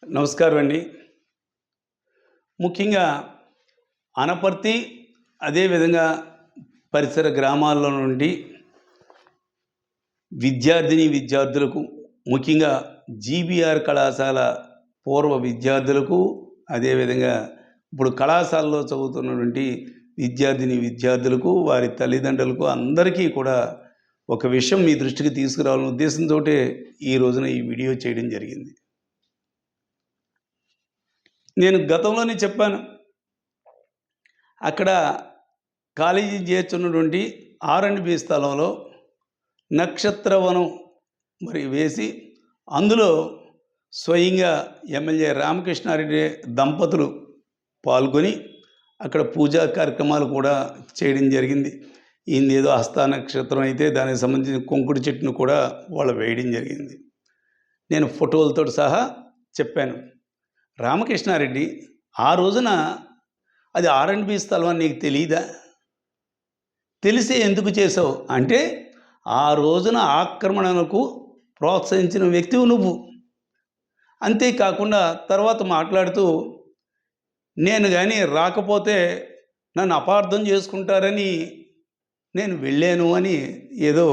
నమస్కారం అండి. ముఖ్యంగా అనపర్తి అదేవిధంగా పరిసర గ్రామాల్లో నుండి విద్యార్థులకు ముఖ్యంగా జీబీఆర్ కళాశాల పూర్వ విద్యార్థులకు అదేవిధంగా ఇప్పుడు కళాశాలలో చదువుతున్నటువంటి విద్యార్థులకు వారి తల్లిదండ్రులకు అందరికీ కూడా ఒక విషయం మీ దృష్టికి తీసుకురావాలనే ఉద్దేశంతో ఈ రోజున ఈ వీడియో చేయడం జరిగింది. నేను గతంలోనే చెప్పాను, అక్కడ కాలేజీ చేర్చున్నటువంటి R&B స్థలంలో నక్షత్రవనం వేసి అందులో స్వయంగా ఎమ్మెల్యే రామకృష్ణారెడ్డి దంపతులు పాల్గొని అక్కడ పూజా కార్యక్రమాలు కూడా చేయడం జరిగింది. ఏదో హస్త నక్షత్రం అయితే దానికి సంబంధించిన కుంకుడు చెట్టును కూడా వాళ్ళు వేయడం జరిగింది. నేను ఫోటోలతో సహా చెప్పాను. రామకృష్ణారెడ్డి ఆ రోజున అది R&B స్థలం అని నీకు తెలియదా? తెలిసి ఎందుకు చేసావు అంటే ఆ రోజున ఆక్రమణకు ప్రోత్సహించిన వ్యక్తివి నువ్వు. అంతేకాకుండా తర్వాత మాట్లాడుతూ నేను కానీ రాకపోతే నన్ను అపార్థం చేసుకుంటారని నేను వెళ్ళాను అని ఏదో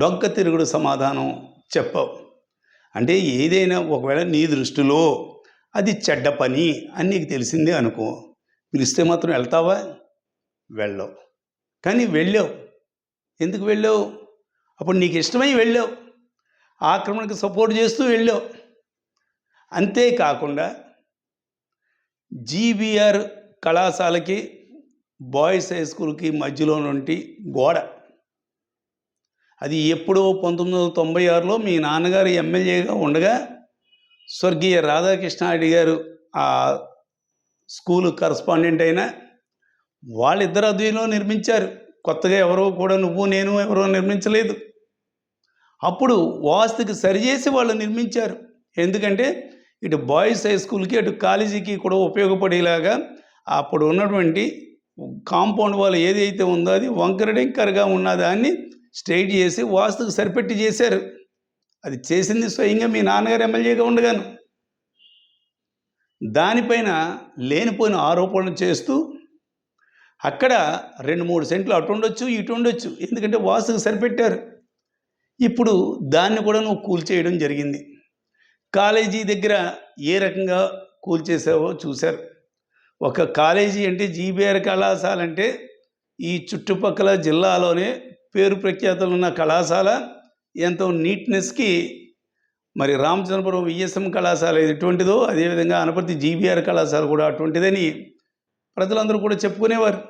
డొంక తిరుగుడు సమాధానం చెప్పావు. అంటే ఏదైనా ఒకవేళ నీ దృష్టిలో అది చెడ్డ పని అని నీకు తెలిసిందే అనుకో, పిలిస్తే మాత్రం వెళ్తావా? వెళ్ళవు. కానీ వెళ్ళావు. ఎందుకు వెళ్ళావు? అప్పుడు నీకు ఇష్టమై వెళ్ళావు, ఆక్రమణకు సపోర్ట్ చేస్తూ వెళ్ళావు. అంతేకాకుండా జీబీఆర్ కళాశాలకి బాయ్స్ హై స్కూల్కి మధ్యలో నుండి గోడ, అది ఎప్పుడో 1996లో మీ నాన్నగారు ఎమ్మెల్యేగా ఉండగా స్వర్గీయ రాధాకృష్ణారెడ్డి గారు ఆ స్కూలు కరస్పాండెంట్ అయినా వాళ్ళిద్దరు అధ్యయనంలో నిర్మించారు. కొత్తగా ఎవరో కూడా నువ్వు నేను ఎవరో నిర్మించలేదు. అప్పుడు వాస్తుకి సరిచేసి వాళ్ళు నిర్మించారు. ఎందుకంటే ఇటు బాయ్స్ హై స్కూల్కి అటు కాలేజీకి కూడా ఉపయోగపడేలాగా అప్పుడు ఉన్నటువంటి కాంపౌండ్ వాళ్ళు ఏదైతే ఉందో అది వంకరడెంకరగా ఉన్నదాన్ని స్ట్రైట్ చేసి వాస్తుకు సరిపెట్టి చేశారు. అది చేసింది స్వయంగా మీ నాన్నగారు ఎమ్మెల్యేగా ఉండగాను. దానిపైన లేనిపోయిన ఆరోపణలు చేస్తూ అక్కడ 2-3 సెంట్లు అటు ఉండొచ్చు ఇటు ఉండొచ్చు, ఎందుకంటే వాస్తుకు సరిపెట్టారు. ఇప్పుడు దాన్ని కూడా నువ్వు కూల్చేయడం జరిగింది. కాలేజీ దగ్గర ఏ రకంగా కూల్చేసావో చూశారు. ఒక కాలేజీ అంటే జీబీఆర్ కళాశాల అంటే ఈ చుట్టుపక్కల జిల్లాలోనే పేరు ప్రఖ్యాతులు ఉన్న కళాశాల. ఎంతో నీట్నెస్కి మరి రామచంద్రపురం విఎస్ఎం కళాశాల ఎటువంటిదో అదేవిధంగా అనపర్తి జీబీఆర్ కళాశాల కూడా అటువంటిదని ప్రజలందరూ కూడా చెప్పుకునేవారు.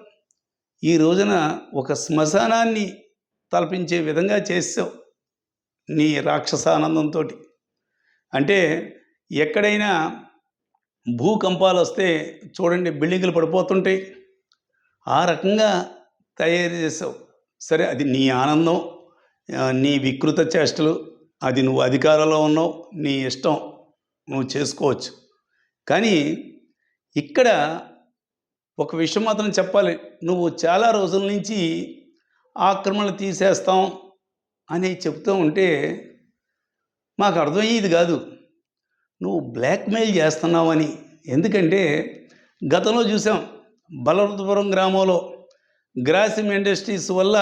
ఈ రోజున ఒక శ్మశానాన్ని తలపించే విధంగా చేసావు నీ రాక్షసానందంతో. అంటే ఎక్కడైనా భూకంపాలు వస్తే చూడండి బిల్డింగులు పడిపోతుంటాయి, ఆ రకంగా తయారు చేసావు. సరే, అది నీ ఆనందం, నీ వికృత చేష్టలు, అది నువ్వు అధికారంలో ఉన్నావు, నీ ఇష్టం, నువ్వు చేసుకోవచ్చు. కానీ ఇక్కడ ఒక విషయం మాత్రం చెప్పాలి. నువ్వు చాలా రోజుల నుంచి ఆక్రమణలు తీసేస్తాం అని చెప్తూ ఉంటే మాకు అర్థమయ్యేది కాదు నువ్వు బ్లాక్మెయిల్ చేస్తున్నావని. ఎందుకంటే గతంలో చూసాం, బలవృతపురం గ్రామంలో గ్రాసిమ్ ఇండస్ట్రీస్ వల్ల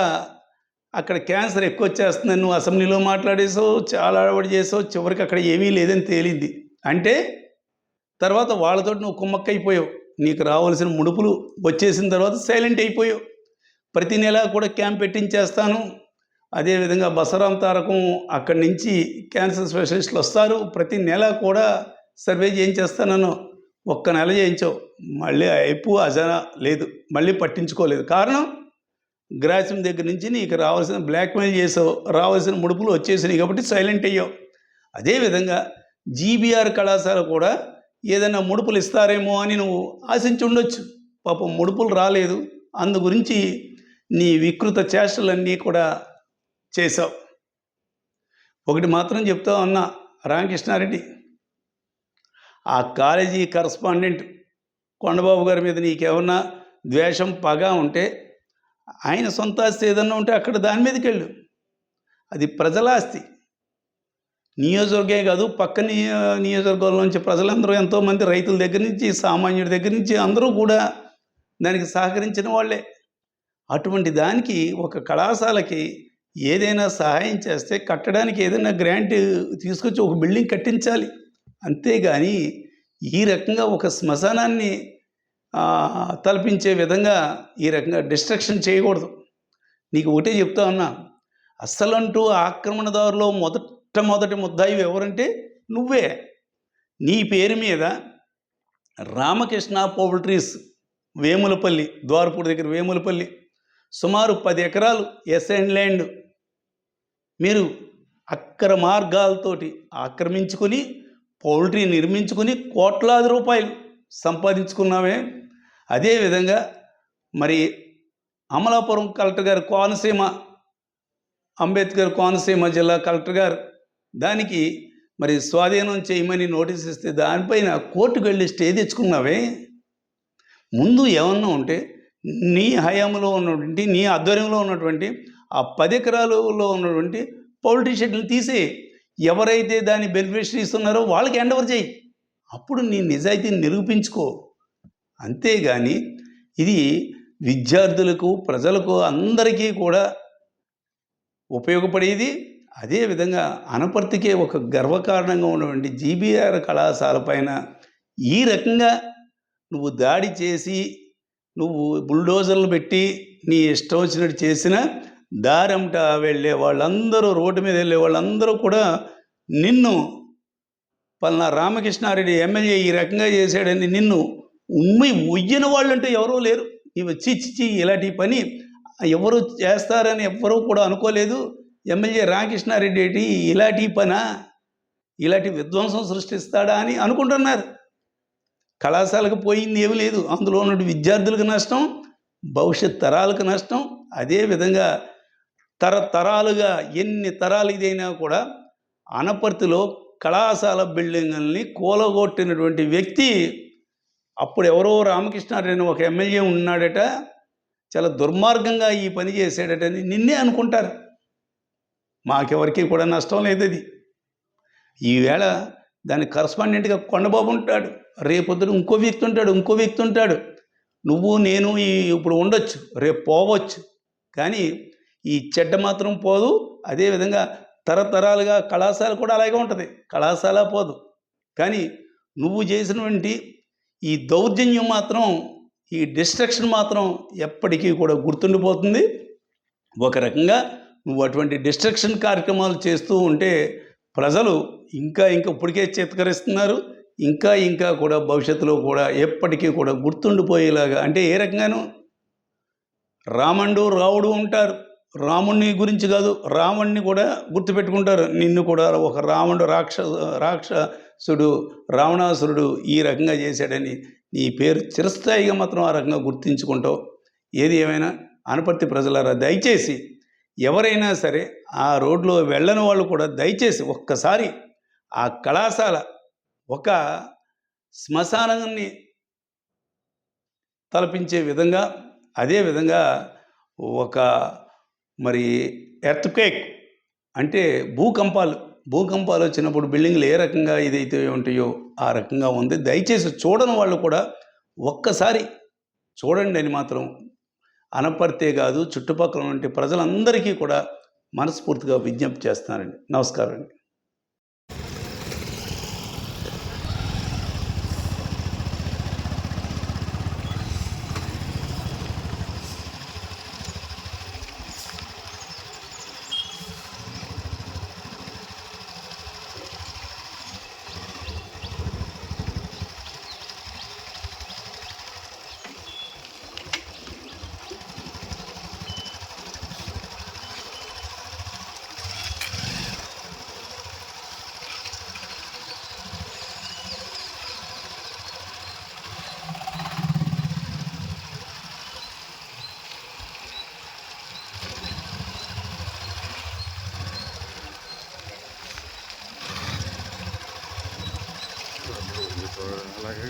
అక్కడ క్యాన్సర్ ఎక్కువ వచ్చేస్తుందని నువ్వు అసెంబ్లీలో మాట్లాడేసావు, చాలా అడవడి చేసావు. చివరికి అక్కడ ఏమీ లేదని తేలింది. అంటే తర్వాత వాళ్ళతో నువ్వు కుమ్మక్కైపోయావు. నీకు రావాల్సిన ముడుపులు వచ్చేసిన తర్వాత సైలెంట్ అయిపోయావు. ప్రతి నెల కూడా క్యాంప్ పెట్టించేస్తాను, అదేవిధంగా బసరాం తారకం అక్కడి నుంచి క్యాన్సర్ స్పెషలిస్టులు వస్తారు, ప్రతి నెల కూడా సర్వే చేయించేస్తానను. ఒక్క నెల చేయించావు, మళ్ళీ అయిపో అజన లేదు, మళ్ళీ పట్టించుకోలేదు. కారణం గ్రాసిమ్ దగ్గర నుంచి నీకు రావాల్సిన బ్లాక్మెయిల్ చేసావు, రావాల్సిన ముడుపులు వచ్చేసినాయి కాబట్టి సైలెంట్ అయ్యావు. అదేవిధంగా జీబీఆర్ కళాశాల కూడా ఏదైనా ముడుపులు ఇస్తారేమో అని నువ్వు ఆశించి ఉండొచ్చు. పాపం ముడుపులు రాలేదు. అందు గురించి నీ వికృత చేష్టలన్నీ కూడా చేశావు. ఒకటి మాత్రం చెప్తా ఉన్నా రామకృష్ణారెడ్డి, ఆ కాలేజీ కరస్పాండెంట్ కొండబాబు గారి మీద నీకేమన్నా ద్వేషం పగ ఉంటే, ఆయన సొంత ఆస్తి ఏదన్నా ఉంటే అక్కడ దాని మీదకి వెళ్ళు. అది ప్రజల ఆస్తి. నియోజకవర్గే కాదు, పక్క నియోజకవర్గాల నుంచి ప్రజలందరూ ఎంతోమంది రైతుల దగ్గర నుంచి, సామాన్యుడి దగ్గర నుంచి అందరూ కూడా దానికి సహకరించిన వాళ్ళే. అటువంటి దానికి ఒక కళాశాలకి ఏదైనా సహాయం చేస్తే కట్టడానికి ఏదైనా గ్రాంట్ తీసుకొచ్చి ఒక బిల్డింగ్ కట్టించాలి. అంతేగాని ఈ రకంగా ఒక శ్మశానాన్ని తలపించే విధంగా ఈ రకంగా డిస్ట్రక్షన్ చేయకూడదు. నీకు ఒకటే చెప్తా ఉన్నా, అస్సలంటూ ఆక్రమణదారులో మొదటి ముద్దాయి ఎవరంటే నువ్వే. నీ పేరు మీద రామకృష్ణ పౌల్ట్రీస్ వేములపల్లి, ద్వారపూడి దగ్గర వేములపల్లి, సుమారు 10 ఎకరాలు ఎస్ఎండ్ ల్యాండ్ మీరు అక్ర మార్గాలతోటి ఆక్రమించుకొని పౌల్ట్రీ నిర్మించుకుని కోట్లాది రూపాయలు సంపాదించుకున్నామే. అదేవిధంగా మరి అమలాపురం కలెక్టర్ గారు, కోనసీమ అంబేద్కర్ కోనసీమ జిల్లా కలెక్టర్ గారు దానికి మరి స్వాధీనం చేయమని నోటీస్ ఇస్తే దానిపైన కోర్టుకు వెళ్ళి స్టే తెచ్చుకున్నావే. ముందు ఏమన్నా ఉంటే నీ హయాంలో ఉన్నటువంటి, నీ ఆధ్వర్యంలో ఉన్నటువంటి ఆ 10 ఎకరాలలో ఉన్నటువంటి పౌల్ట్రీ షెడ్లు తీసి ఎవరైతే దాని బెనిఫిషరీస్ ఉన్నారో వాళ్ళకి హ్యాండ్ ఓవర్ చేయి. అప్పుడు నీ నిజాయితీని నిరూపించుకో. అంతేగాని ఇది విద్యార్థులకు, ప్రజలకు అందరికీ కూడా ఉపయోగపడేది. అదేవిధంగా అనపర్తికే ఒక గర్వకారణంగా ఉన్నటువంటి జీబీఆర్ కళాశాల పైన ఈ రకంగా నువ్వు దాడి చేసి, నువ్వు బుల్డోజర్లు పెట్టి నీ ఇష్టం వచ్చినట్టు చేసిన దారంట వెళ్ళే వాళ్ళందరూ, రోడ్డు మీద వెళ్ళే వాళ్ళందరూ కూడా నిన్ను పలానా రామకృష్ణారెడ్డి ఎమ్మెల్యే ఈ రకంగా చేశాడని నిన్ను ఉయ్యని వాళ్ళంటూ ఎవరూ లేరు. ఇవి చిచ్చి ఇలాంటి పని ఎవరు చేస్తారని ఎవ్వరూ కూడా అనుకోలేదు. ఎమ్మెల్యే రామకృష్ణారెడ్డి ఏంటి ఇలాంటి పనా, ఇలాంటి విధ్వంసం సృష్టిస్తాడా అని అనుకుంటున్నారు. కళాశాలకు పోయింది ఏమీ లేదు. అందులో ఉన్న విద్యార్థులకు నష్టం, భవిష్యత్ తరాలకు నష్టం. అదేవిధంగా తరతరాలుగా ఎన్ని తరాలు ఇదైనా కూడా అనపర్తిలో కళాశాల బిల్డింగుల్ని కూలగొట్టినటువంటి వ్యక్తి అప్పుడు ఎవరో రామకృష్ణారెడ్డి ఒక ఎమ్మెల్యే ఉన్నాడట, చాలా దుర్మార్గంగా ఈ పని చేశాడటని నిన్నే అనుకుంటారు. మాకెవరికి కూడా నష్టం లేదు. అది ఈవేళ దాని కరస్పాండెంట్గా కొండబాబు ఉంటాడు, రేపొద్దున ఇంకో వ్యక్తి ఉంటాడు. నువ్వు నేను ఇప్పుడు ఉండొచ్చు, రేపు పోవచ్చు, కానీ ఈ చెడ్డ మాత్రం పోదు. అదేవిధంగా తరతరాలుగా కళాశాల కూడా అలాగే ఉంటుంది. కళాశాల పోదు, కానీ నువ్వు చేసినటువంటి ఈ దౌర్జన్యం మాత్రం, ఈ డిస్ట్రక్షన్ మాత్రం ఎప్పటికీ కూడా గుర్తుండిపోతుంది. ఒక రకంగా నువ్వు అటువంటి డిస్ట్రక్షన్ కార్యక్రమాలు చేస్తూ ఉంటే ప్రజలు ఇంకా ఇప్పటికే చేతకరిస్తున్నారు. ఇంకా కూడా భవిష్యత్తులో కూడా ఎప్పటికీ కూడా గుర్తుండిపోయేలాగా, అంటే ఏ రకంగానూ రాముడు ఉంటారు. రాముడిని గురించి కాదు, రావణ్ణి కూడా గుర్తుపెట్టుకుంటారు. నిన్ను కూడా ఒక రాక్షసుడు రావణాసురుడు ఈ రకంగా చేశాడని నీ పేరు చిరస్థాయిగా మాత్రం ఆ రకంగా గుర్తించుకుంటావు. ఏది ఏమైనా అనపర్తి ప్రజలారా, దయచేసి ఎవరైనా సరే ఆ రోడ్లో వెళ్ళని వాళ్ళు కూడా దయచేసి ఒక్కసారి ఆ కళాశాల ఒక శ్మశానాన్ని తలపించే విధంగా, అదేవిధంగా ఒక మరి ఎర్త్క్వేక్ అంటే భూకంపాలు వచ్చినప్పుడు బిల్డింగ్లు ఏ రకంగా ఇదైతే ఉంటాయో ఆ రకంగా ఉంది. దయచేసి చూడని వాళ్ళు కూడా ఒక్కసారి చూడండి అని మాత్రం అనపర్తే కాదు, చుట్టుపక్కల ఉంటే ప్రజలందరికీ కూడా మనస్ఫూర్తిగా విజ్ఞప్తి చేస్తున్నానండి. నమస్కారం అండి. అలాగే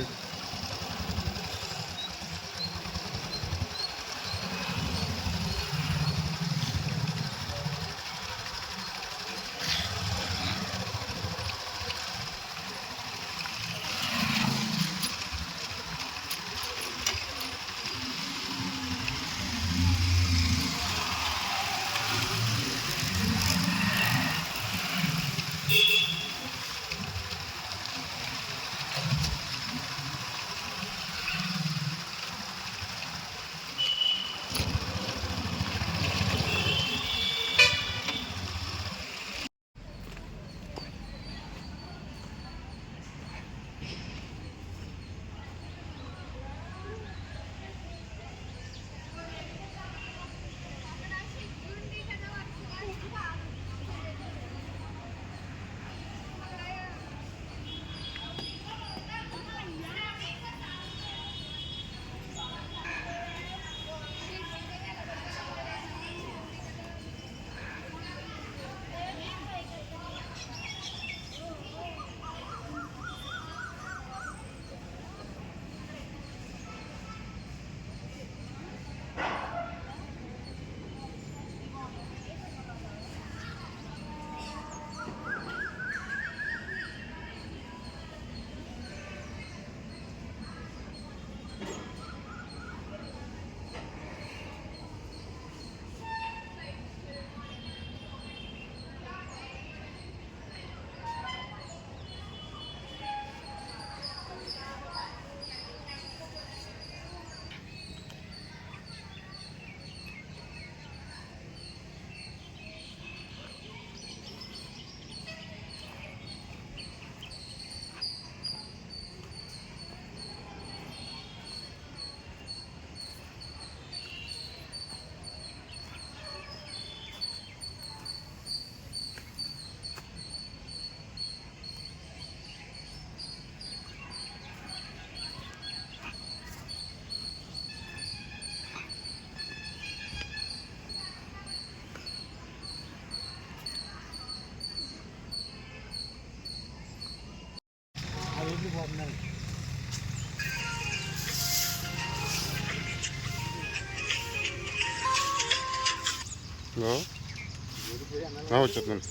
వచ్చేస్తున్నాను.